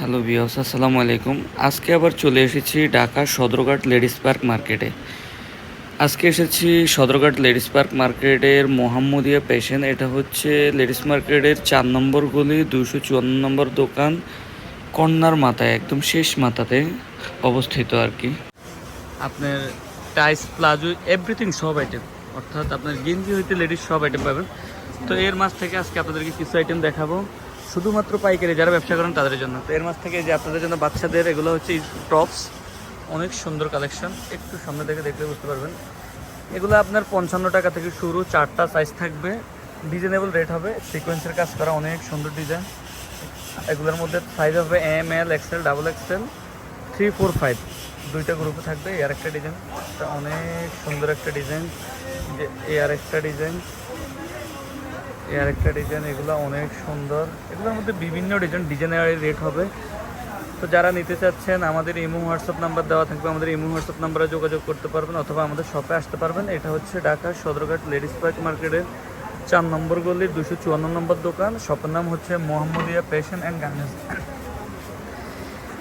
Hello viewers, আসসালামু আলাইকুম। আজকে আবার চলে এসেছি ঢাকা সদরঘাট লেডিস পার্ক মার্কেটে। আজকে এসেছি সদরঘাট লেডিস পার্ক মার্কেটের মোহাম্মদিয়া পেশেন্ট। এটা হচ্ছে লেডিস মার্কেটের 4 নম্বর গলি, 254 নম্বর দোকান, কর্নার মাথায়, একদম শেষ মাথাতে অবস্থিত আর কি। আপনার টাইস, প্লাজো, এভরিথিং সব আইটেম, অর্থাৎ আপনার গেঞ্জি হইতে লেডিস সব আইটেম পাবেন। তো এর মাঝ থেকে আজকে আপনাদেরকে কিছু আইটেম দেখাবো শুধুমাত্র পাইকারি যারা ব্যবসা করেন তাদের জন্য। তো এর মাঝ থেকে যে আপনাদের জন্য বাচ্চাদের এগুলো হচ্ছে টপস, অনেক সুন্দর কালেকশন, একটু সামনে থেকে দেখলে বুঝতে পারবেন। এগুলো আপনার 55 টাকা থেকে শুরু, 4টা সাইজ থাকবে, ডিজাইনেবল রেট হবে, সিকোয়েন্সের কাজ করা, অনেক সুন্দর ডিজাইন। এগুলোর মধ্যে সাইজ হবে এম, এল, এক্সেল, ডাবল এক্সেল, 3, 4, 5 দুইটা গ্রুপে থাকবে। এর একটা ডিজাইন, অনেক সুন্দর একটা ডিজাইন, যে এর একটা ডিজাইন, এগুলো অনেক সুন্দর। এগুলোর মধ্যে বিভিন্ন ডিজাইনের রেট হবে। তো যারা নিতে চাচ্ছেন আমাদের ইমো হোয়াটসঅ্যাপ নাম্বার দেওয়া থাকবে, আমাদের ইমো হোয়াটসঅ্যাপ নাম্বারে যোগাযোগ করতে পারবেন অথবা আমাদের শপে আসতে পারবেন। এটা হচ্ছে ঢাকা সদরঘাট লেডিস পার্ক মার্কেটের 4 নম্বর গলির 254 নম্বর দোকান। শপের নাম হচ্ছে মোহাম্মদিয়া ফ্যাশন অ্যান্ড গার্মেন্টস।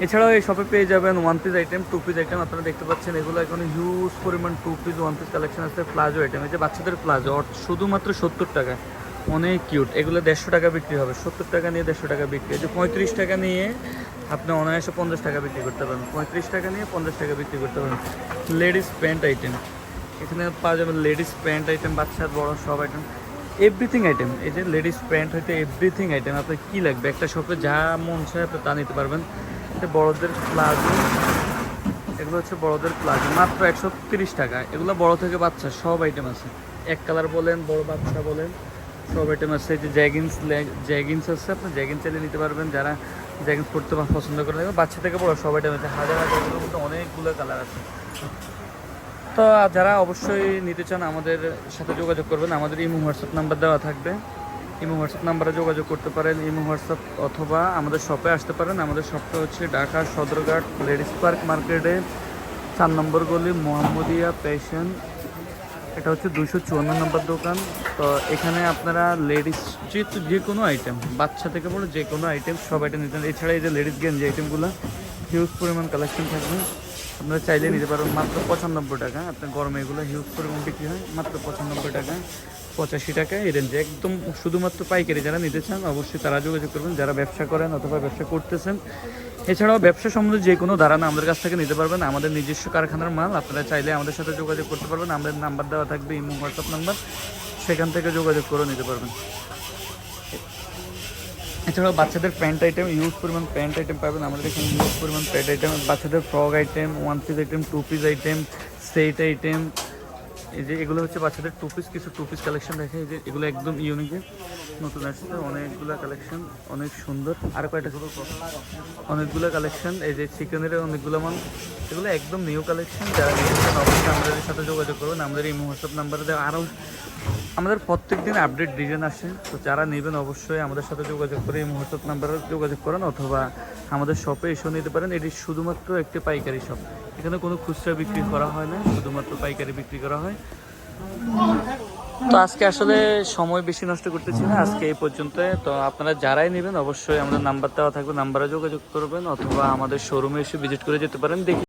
এছাড়াও এই শপে পেয়ে যাবেন 1 পিস আইটেম, 2 পিস আইটেম। আপনারা দেখতে পাচ্ছেন এগুলো এখন হিউজ পরিমাণ 2 পিস 1 পিস কালেকশন আছে। প্লাজো আইটেম, এই যে বাচ্চাদের প্লাজো, শুধুমাত্র 70 টাকা, অনেক কিউট। এগুলো 150 টাকা বিক্রি হবে, 70 টাকা নিয়ে 150 টাকা বিক্রি। এই যে 35 টাকা নিয়ে আপনি অনায়াসে 50 টাকা বিক্রি করতে পারেন, 35 টাকা নিয়ে 50 টাকা বিক্রি করতে পারেন। লেডিস প্যান্ট আইটেম, এখানে পাওয়া যাবে লেডিস প্যান্ট আইটেম, বাচ্চার বড় সব আইটেম, এভরিথিং আইটেম। এই যে লেডিস প্যান্ট হইতে এভরিথিং আইটেম, আপনার কী লাগবে একটা শপে যা মন চায় আপনি তা নিতে পারবেন। বড়দের প্লাজো, এগুলো হচ্ছে বড়দের প্লাজো, মাত্র 130 টাকা। এগুলো বড় থেকে বাচ্চা সব আইটেম আছে, এক কালার বলেন, বড় বাচ্চা বলেন, সব আইটেম আছে। এই যে জ্যাগিন্স আছে, আপনি জ্যাগিন্স চাইলে নিতে পারবেন যারা জ্যাগিন্স পড়তে পছন্দ করেন। বাচ্চা থেকে বড় সব আইটেম আছে, হাজার হাজার, এগুলোর মধ্যে অনেকগুলো কালার আছে। তো যারা অবশ্যই নিতে চান আমাদের সাথে যোগাযোগ করবেন, আমাদের ইমো হোয়াটসঅ্যাপ নাম্বার দেওয়া থাকবে, ইমো হোয়াটসঅ্যাপ নাম্বারে যোগাযোগ করতে পারেন, ইমো হোয়াটসঅ্যাপ, অথবা আমাদের শপে আসতে পারেন। আমাদের শপটা হচ্ছে ঢাকা সদরঘাট লেডিস পার্ক মার্কেটে 4 নম্বর গলি, মোহাম্মদিয়া ফ্যাশন। এটা হচ্ছে 254 নম্বর দোকান। তো এখানে আপনারা লেডিস যে কোনো আইটেম, বাচ্চা থেকে বড় যে কোনো আইটেম, সব আইটেম নিতে। এছাড়া এই যে লেডিস গেঞ্জি আইটেমগুলো হিউজ পরিমাণ কালেকশন থাকবে, আপনারা চাইলে নিতে পারবেন মাত্র 95 টাকা। আপনার গরমে এগুলো হিউজ পরিমাণ বিক্রি হয় মাত্র 95 টাকা, 85 টাকা এই রেঞ্জে, একদম শুধুমাত্র পাইকারি। যারা নিতে চান অবশ্যই তারা যোগাযোগ করবেন, যারা ব্যবসা করেন অথবা ব্যবসা করতেছেন। এছাড়াও ব্যবসা সম্বন্ধে যে কোনো ধারণা আমাদের কাছ থেকে নিতে পারবেন, আমাদের নিজস্ব কারখানার মাল। আপনারা চাইলে আমাদের সাথে যোগাযোগ করতে পারবেন, আমাদের নাম্বার দেওয়া থাকবে, ইমো হোয়াটসঅ্যাপ নাম্বার, সেখান থেকে যোগাযোগ করে নিতে পারবেন। এছাড়াও বাচ্চাদের প্যান্ট আইটেম, ইউজ পরিমাণ প্যান্ট আইটেম পাবেন আমাদের এখানে, ইউজ পরিমাণ প্যান্ট আইটেম, বাচ্চাদের frock item, 1 piece item, 2 piece item, set item. এই যে এগুলো হচ্ছে বাচ্চাদের 2 পিস, কিছু 2 পিস কালেকশন দেখে, এই যে এগুলো একদম ইউনিকে নতুন আসছে, অনেকগুলো কালেকশন, অনেক সুন্দর। আর কয়টা অনেকগুলো কালেকশন, এই যে চিকেনের অনেকগুলো মাল, এগুলো একদম নিউ কালেকশন। যারা নিয়েছেন অবশ্যই আমাদের সাথে যোগাযোগ করবেন, আমাদের এই হোয়াটসঅ্যাপ নাম্বারে দেওয়া। আরও আমাদের প্রত্যেক দিন আপডেট ডিজাইন আসে, তো যারা নেবেন অবশ্যই আমাদের সাথে যোগাযোগ করে এই হোয়াটসঅ্যাপ নাম্বারে যোগাযোগ করেন, অথবা আমাদের শপে এসেও নিতে পারেন। এটি শুধুমাত্র একটি পাইকারি শপ, এখানে কোনো খুচরা বিক্রি করা হয় না, শুধুমাত্র পাইকারি বিক্রি করা হয়। তো আজকে আসলে সময় বেশি নষ্ট করতেছি না, আজকে এই পর্যন্ত। তো আপনারা যারাই নেবেন অবশ্যই আমাদের নাম্বার দেওয়া থাকবে, নাম্বারে যোগাযোগ করবেন অথবা আমাদের শোরুমে এসে ভিজিট করে যেতে পারেন। দেখি